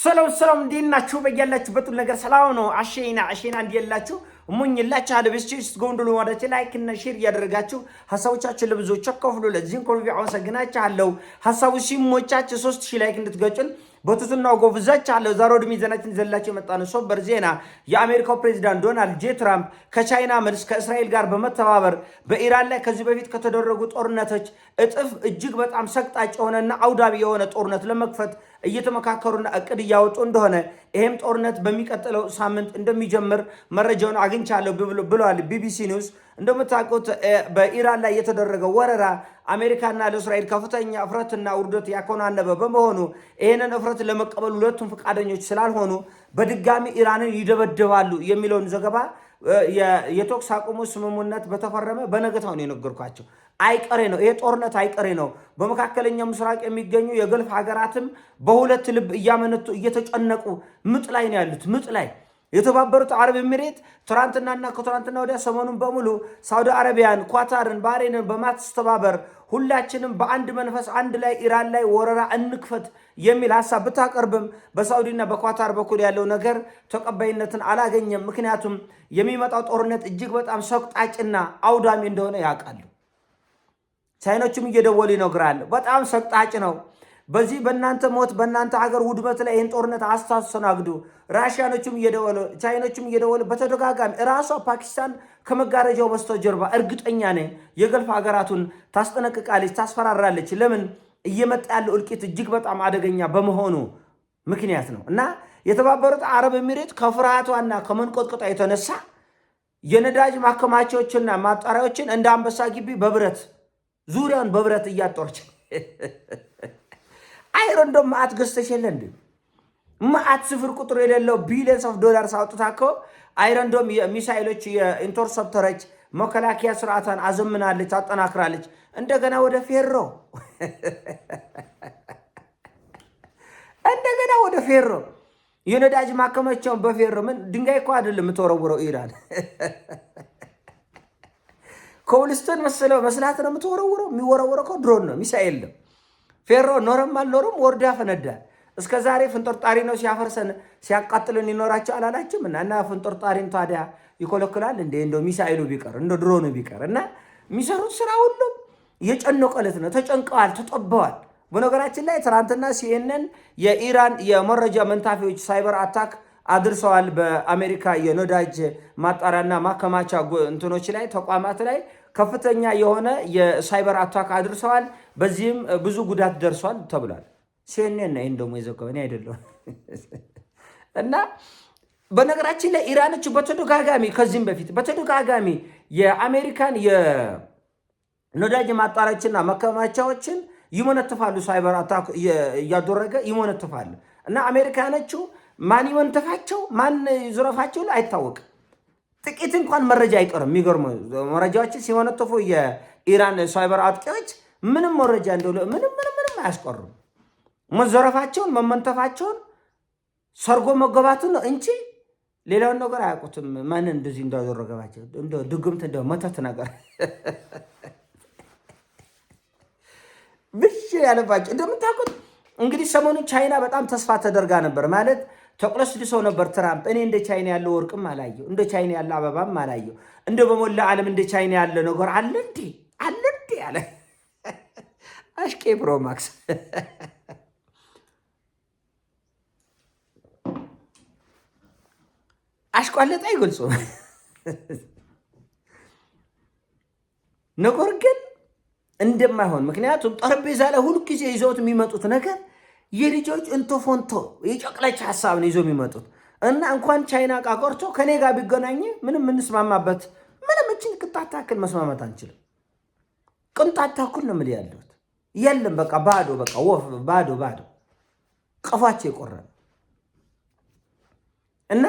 ሰላም እንዴት ናችሁ? በያላችሁበት ነገር ሰላም ነው። አሸና እንዲያላችሁ ሙኝላችሁ አለበስቺስ ጎንዶሎ ወዳች ላይክ እና ሼር ያደርጋችሁ ሐሳቦቻችሁ ለብዙዎች አካፍሉ። ለዚህም ኮልቪ አመሰግናችኋለሁ። ሐሳቡ ሲሞቻችሁ 3000 ላይክ እንድትገጩን በትቱናው ጎብዛችኋለሁ። ዛሬ ወደ ሚዛናችን ዘላችሁ የመጣነው ሶበር ዜና የአሜሪካው ፕሬዝዳንት ዶናልድ ጄ ትራምፕ ከቻይና መልስ ከእስራኤል ጋር በመተባበር በኢራን ላይ ከዚህ በፊት ከተደረጉ ጦርነቶች እጥፍ እጅግ በጣም ሰቅጣጭ የሆነና አውዳቢ የሆነ ጦርነት ለመክፈት እየተመካከሩና እቅድ እያወጡ እንደሆነ ይሄም ጦርነት በሚቀጥለው ሳምንት እንደሚጀምር መረጃውን አግኝቻለሁ ብለዋል ቢቢሲ ኒውስ። እንደምታውቁት በኢራን ላይ የተደረገው ወረራ አሜሪካና ለእስራኤል ከፍተኛ እፍረትና ውርደት ያኮናነበ በመሆኑ ይሄንን እፍረት ለመቀበል ሁለቱም ፈቃደኞች ስላልሆኑ በድጋሚ ኢራንን ይደበደባሉ የሚለውን ዘገባ የተኩስ አቁሙ ስምምነት በተፈረመ በነገታው ነው የነገርኳቸው። አይቀሬ ነው፣ ይሄ ጦርነት አይቀሬ ነው። በመካከለኛው ምስራቅ የሚገኙ የገልፍ ሀገራትም በሁለት ልብ እያመነቱ እየተጨነቁ ምጥ ላይ ነው ያሉት። ምጥ ላይ የተባበሩት አረብ ኤሚሬት ትናንትናና ከትናንትና ወዲያ ሰሞኑን በሙሉ ሳውዲ አረቢያን፣ ኳታርን፣ ባህሬንን በማስተባበር ሁላችንም በአንድ መንፈስ አንድ ላይ ኢራን ላይ ወረራ እንክፈት የሚል ሐሳብ ብታቀርብም በሳውዲና በኳታር በኩል ያለው ነገር ተቀባይነትን አላገኘም። ምክንያቱም የሚመጣው ጦርነት እጅግ በጣም ሰቅጣጭና አውዳሚ እንደሆነ ያውቃሉ። ቻይኖችም እየደወሉ ይነግራሉ። በጣም ሰቅጣጭ ነው። በዚህ በእናንተ ሞት በእናንተ ሀገር ውድመት ላይ ይህን ጦርነት አስተናግዱ። ራሽያኖችም እየደወሉ ቻይኖችም እየደወሉ በተደጋጋሚ እራሷ ፓኪስታን ከመጋረጃው በስተጀርባ እርግጠኛ ነኝ የገልፍ ሀገራቱን ታስጠነቅቃለች፣ ታስፈራራለች። ለምን? እየመጣ ያለው እልቂት እጅግ በጣም አደገኛ በመሆኑ ምክንያት ነው። እና የተባበሩት አረብ ኤሚሬት ከፍርሃቷና ከመንቆጥቆጣ የተነሳ የነዳጅ ማከማቻዎችና ማጣሪያዎችን እንደ አንበሳ ግቢ በብረት ዙሪያውን በብረት እያጦረች አይሮን ዶም ማአት ገዝተሽ የለ እንዴ? ማአት ስፍር ቁጥር የሌለው ቢሊየንስ ኦፍ ዶላርስ አውጥታ እኮ አይሮን ዶም የሚሳይሎች የኢንተርሰፕተሮች መከላከያ ስርዓቷን አዘምናለች፣ አጠናክራለች። እንደገና ወደ ፌሮ የነዳጅ ማከማቻውን በፌሮ ምን ድንጋይ እኮ አይደለም የምትወረውረው ኢራን ኮብልስቶን መስላት ነው የምትወረውረው። የሚወረውረው እኮ ድሮን ነው፣ ሚሳኤል ነው። ፌሮ ኖረም አልኖረም ወርዳ ፈነዳ። እስከ ዛሬ ፍንጦርጣሪ ነው ሲያፈርሰን ሲያቃጥልን ይኖራቸው አላላችም? እና ፍንጦርጣሪም ታዲያ ይኮለክላል እንዴ? እንደው ሚሳኤሉ ቢቀር እንደ ድሮኑ ቢቀር። እና የሚሰሩት ስራ ሁሉም የጨነቀለት ነው። ተጨንቀዋል፣ ተጠበዋል። በነገራችን ላይ ትናንትና ሲኤንኤን የኢራን የመረጃ መንታፊዎች ሳይበር አታክ አድርሰዋል በአሜሪካ የነዳጅ ማጣሪያና ማከማቻ እንትኖች ላይ ተቋማት ላይ ከፍተኛ የሆነ የሳይበር አታክ አድርሰዋል። በዚህም ብዙ ጉዳት ደርሷል ተብሏል። ሲኤንኤን ነው እንደሞ የዘገበው አይደለም። እና በነገራችን ላይ ኢራኖች በተደጋጋሚ ከዚህም በፊት በተደጋጋሚ የአሜሪካን የነዳጅ ማጣሪያዎችና ማከማቻዎችን ይሞነትፋሉ። ሳይበር አታክ እያደረገ ይሞነትፋሉ። እና አሜሪካኖቹ ማን ይወንተፋቸው ማን ይዝረፋቸው አይታወቅም። ጥቂት እንኳን መረጃ አይቀርም። የሚገርሙ መረጃዎችን ሲወነተፉ የኢራን ሳይበር አጥቂዎች ምንም መረጃ እንደው ምንም አያስቀሩም። መዘረፋቸውን፣ መመንተፋቸውን፣ ሰርጎ መገባቱን እንጂ ሌላውን ነገር አያውቁትም። ማን እንደዚህ እንዳደረገባቸው እንደ ድግምት እንደ መተት ነገር ብቻ ያለባቸው እንደምታውቁት እንግዲህ ሰሞኑን ቻይና በጣም ተስፋ ተደርጋ ነበር። ማለት ተቆለስልሶ ነበር ትራምፕ። እኔ እንደ ቻይና ያለ ወርቅም አላየው፣ እንደ ቻይና ያለ አበባም አላየው፣ እንደ በሞላ ዓለም እንደ ቻይና ያለ ነገር አለ እንዴ ያለ አሽቄ ፕሮማክስ አሽቋለጣ ይገልጹ ነገር ግን እንደማይሆን ምክንያቱም ጠረጴዛ ላይ ሁሉ ጊዜ ይዘውት የሚመጡት ነገር የልጆች እንቶፎንቶ የጨቅላች ሐሳብ ነው ይዘው የሚመጡት። እና እንኳን ቻይና ዕቃ ቆርቶ ከኔ ጋር ቢገናኝ ምንም እንስማማበት ምንም እችን ቅንጣት ታክል መስማማት አንችልም። ቅንጣት ታክል ነው የምልህ ያለሁት የለም። በቃ ባዶ በቃ ወፍ ባዶ ቀፋቸው የቆረጠ እና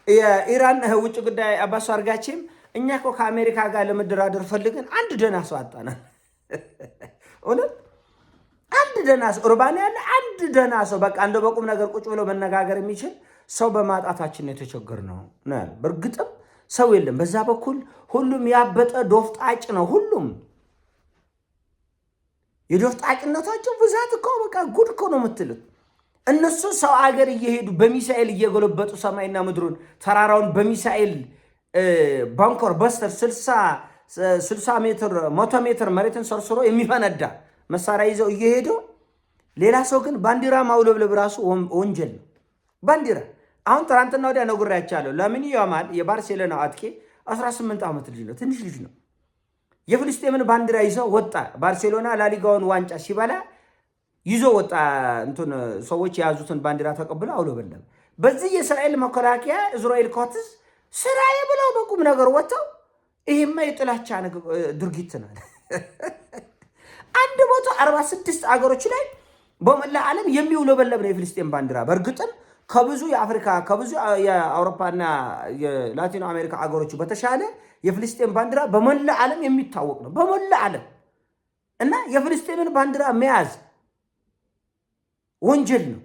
የኢራን ውጭ ጉዳይ አባስ አርጋችም እኛ እኮ ከአሜሪካ ጋር ለመደራደር ፈልገን አንድ ደህና ሰው አጣናል። እውነት አንድ ደህና ሰው ኡርባን ያለ አንድ ደህና ሰው በቃ እንደው በቁም ነገር ቁጭ ብሎ መነጋገር የሚችል ሰው በማጣታችን ነው የተቸገርነው ነው። በእርግጥም ሰው የለም በዛ በኩል። ሁሉም ያበጠ ዶፍጣጭ ነው። ሁሉም የዶፍጣጭነታቸው ብዛት እኮ በቃ ጉድ እኮ ነው የምትሉት። እነሱ ሰው አገር እየሄዱ በሚሳኤል እየገለበጡ ሰማይና ምድሩን ተራራውን በሚሳኤል ባንኮር በስተር 60 ሜትር 100 ሜትር መሬትን ሰርስሮ የሚፈነዳ መሳሪያ ይዘው እየሄዱ ሌላ ሰው ግን ባንዲራ ማውለብለብ ራሱ ወንጀል ነው። ባንዲራ አሁን ትናንትና ወዲያ ነግሬያቸዋለሁ። ላሚን ያማል የባርሴሎና አጥቂ 18 ዓመት ልጅ ነው፣ ትንሽ ልጅ ነው። የፍልስጤምን ባንዲራ ይዘው ወጣ። ባርሴሎና ላሊጋውን ዋንጫ ሲበላ ይዞ ወጣ። እንትን ሰዎች የያዙትን ባንዲራ ተቀብለው አውለበለብ። በዚህ የእስራኤል መከላከያ እስራኤል ኮትስ ስራዬ ብለው በቁም ነገር ወጥተው ይሄማ የጥላቻ ድርጊት ነው። 146 አገሮች ላይ በመላ ዓለም የሚውለበለብ ነው የፍልስጤም ባንዲራ። በእርግጥም ከብዙ የአፍሪካ ከብዙ የአውሮፓና የላቲን አሜሪካ አገሮች በተሻለ የፍልስጤም ባንዲራ በመላ ዓለም የሚታወቅ ነው። በመላ ዓለም እና የፍልስጤምን ባንዲራ መያዝ ወንጀል ነው።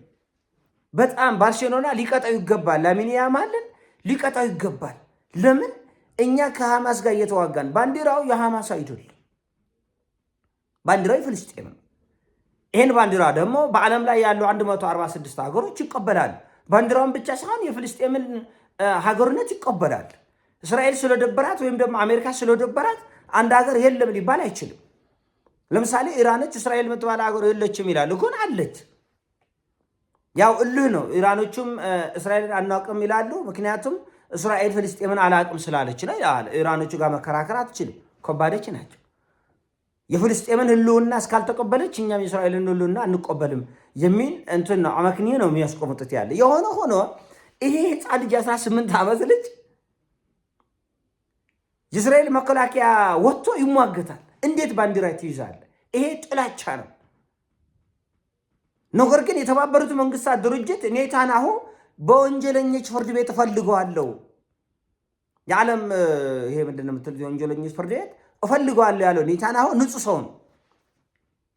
በጣም ባርሴሎና ሊቀጣው ይገባል። ላሚን ያማልን ሊቀጣው ይገባል። ለምን? እኛ ከሐማስ ጋር እየተዋጋን፣ ባንዲራው የሐማስ አይደለም፣ ባንዲራው የፍልስጤም ነው። ይህን ባንዲራ ደግሞ በዓለም ላይ ያሉ 146 ሀገሮች ይቀበላሉ። ባንዲራውን ብቻ ሳይሆን የፍልስጤምን ሀገርነት ይቀበላል። እስራኤል ስለደበራት ወይም ደግሞ አሜሪካ ስለደበራት አንድ ሀገር የለም ሊባል አይችልም። ለምሳሌ ኢራኖች እስራኤል የምትባል ሀገር የለችም ይላሉ፣ ግን አለች። ያው እልህ ነው። ኢራኖቹም እስራኤልን አናውቅም ይላሉ፣ ምክንያቱም እስራኤል ፍልስጤምን አላውቅም ስላለች ነው። ኢራኖቹ ጋር መከራከር አትችልም፣ ከባዶች ናቸው። የፍልስጤምን ህልውና እስካልተቀበለች እኛም የእስራኤልን ህልውና አንቀበልም የሚል እንትን ነው፣ አመክንዮ ነው የሚያስቆምጡት ያለ። የሆነ ሆኖ ይሄ ህፃን ልጅ 18 ዓመት ልጅ የእስራኤል መከላከያ ወጥቶ ይሟገታል። እንዴት ባንዲራ ትይዛለ? ይሄ ጥላቻ ነው። ነገር ግን የተባበሩት መንግስታት ድርጅት ኔታንያሁ በወንጀለኞች ፍርድ ቤት እፈልገዋለሁ፣ የዓለም ይሄ ምንድነው የምትል የወንጀለኞች ፍርድ ቤት እፈልገዋለሁ ያለው ኔታንያሁ ንጹህ ሰው ነው።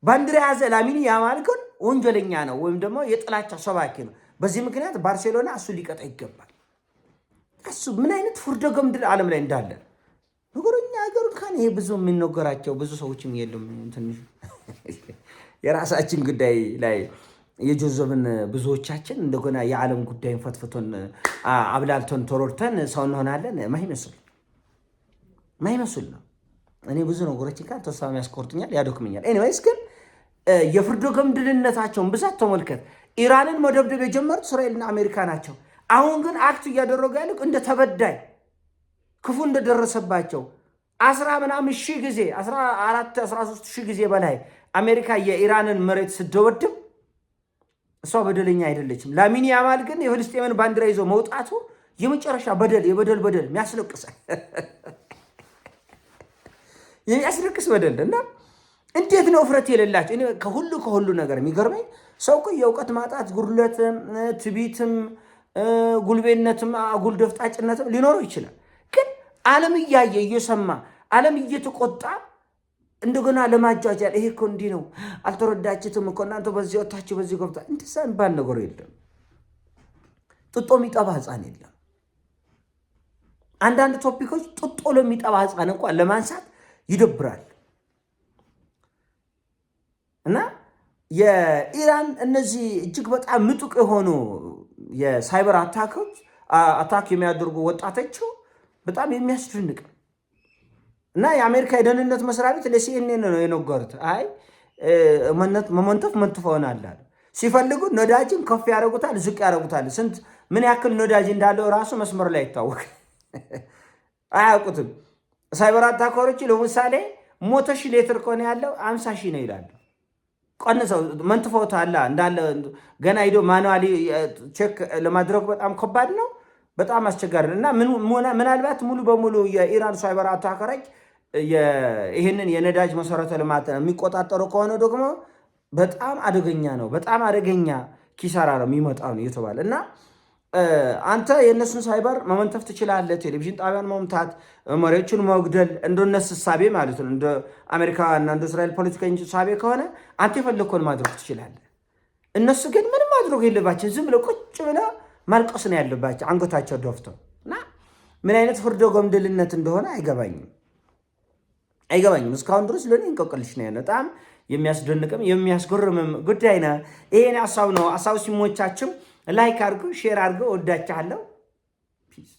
ባንዲራ ያዘ ላሚን ያማል ግን ወንጀለኛ ነው፣ ወይም ደግሞ የጥላቻ ሰባኪ ነው። በዚህ ምክንያት ባርሴሎና እሱ ሊቀጣ ይገባል። እሱ ምን አይነት ፍርደ ገምድል ዓለም ላይ እንዳለ ነገርኛ ሀገር እንኳን ይሄ ብዙ የሚነገራቸው ብዙ ሰዎችም የሉም። ትንሽ የራሳችን ጉዳይ ላይ የጆዘብን ብዙዎቻችን እንደገና የዓለም ጉዳይን ፈትፍቶን አብላልቶን ተሮድተን ሰው እንሆናለን። ማይመስል ነው። እኔ ብዙ ነገሮችን ካል ተስፋ ያስቆርጡኛል፣ ያዶክመኛል። ኤኒዌይስ ግን የፍርዶ ገምድልነታቸውን ብዛት ተመልከት። ኢራንን መደብደብ የጀመሩት እስራኤልና አሜሪካ ናቸው። አሁን ግን አክት እያደረጉ ያለው እንደ ተበዳይ ክፉ እንደደረሰባቸው 10 ሺህ ጊዜ 13 ሺህ ጊዜ በላይ አሜሪካ የኢራንን መሬት ስደወድም እሷ በደለኛ አይደለችም። ላሚን ያማል ግን የፍልስጤምን ባንዲራ ይዞ መውጣቱ የመጨረሻ የበደል የሚያስለቅስ በደል እና እንዴት ነው እፍረት የሌላቸው? ከሁሉ ነገር የሚገርመኝ ሰው እኮ የእውቀት ማጣት ጉድለትም፣ ትቢትም፣ ጉልቤነትም፣ አጉል ደፍጣጭነትም ሊኖረው ይችላል። ግን ዓለም እያየ እየሰማ ዓለም እየተቆጣ እንደገና ለማጃጃል ይሄ እኮ እንዲህ ነው አልተረዳችትም እኮ እናንተ በዚህ ወታችሁ በዚህ ገብታ እንደዛ የሚባል ነገር የለም። ጥጦ የሚጠባ ህፃን የለም። አንዳንድ ቶፒኮች ጥጦ ለሚጠባ ህፃን እንኳን ለማንሳት ይደብራል። እና የኢራን እነዚህ እጅግ በጣም ምጡቅ የሆኑ የሳይበር አታክ የሚያደርጉ ወጣቶች በጣም የሚያስደንቅ እና የአሜሪካ የደህንነት መስሪያ ቤት ለሲኤንኤን ነው የነገሩት። አይ መንተፈውን አለ ሲፈልጉ ነዳጅን ከፍ ያደርጉታል፣ ዝቅ ያደርጉታል። ምን ያክል ነዳጅ እንዳለው ራሱ መስመር ላይ ይታወቅ አያውቁትም። ሳይበር አታከሮች ለምሳሌ 100,000 ሊትር ከሆነ ያለው 50,000 ነው ይላሉ። ቀንሰው መንተፈውታል እንዳለ ገና ሄዶ ማኑዋሊ ቼክ ለማድረግ በጣም ከባድ ነው፣ በጣም አስቸጋሪ ነው። እና ምናልባት ሙሉ በሙሉ የኢራን ሳይበር አታከሮች ይህንን የነዳጅ መሰረተ ልማት የሚቆጣጠሩ ከሆነ ደግሞ በጣም አደገኛ ነው። በጣም አደገኛ ኪሳራ ነው የሚመጣው ነው የተባለ እና አንተ የእነሱን ሳይበር መመንተፍ ትችላለህ። ቴሌቪዥን ጣቢያን መምታት፣ መሪዎችን መግደል እንደነሱ ሳቤ ማለት ነው። እንደ አሜሪካና እንደ እስራኤል ፖለቲከኞች ሳቤ ከሆነ አንተ የፈለግከውን ማድረግ ትችላለህ። እነሱ ግን ምንም ማድረግ የለባቸው። ዝም ብለው ቁጭ ብለው ማልቀስ ነው ያለባቸው አንገታቸው ደፍተው እና ምን አይነት ፍርደ ገምድልነት እንደሆነ አይገባኝም። እስካሁን ድረስ ለኔ እንቆቅልሽ ነው። በጣም የሚያስደንቅም የሚያስገርምም ጉዳይ ነው። ይሄን ሐሳብ ነው። ሐሳቡ ሲሞቻችም ላይክ አድርጉ፣ ሼር አድርጉ። ወዳችኋለሁ። ፒስ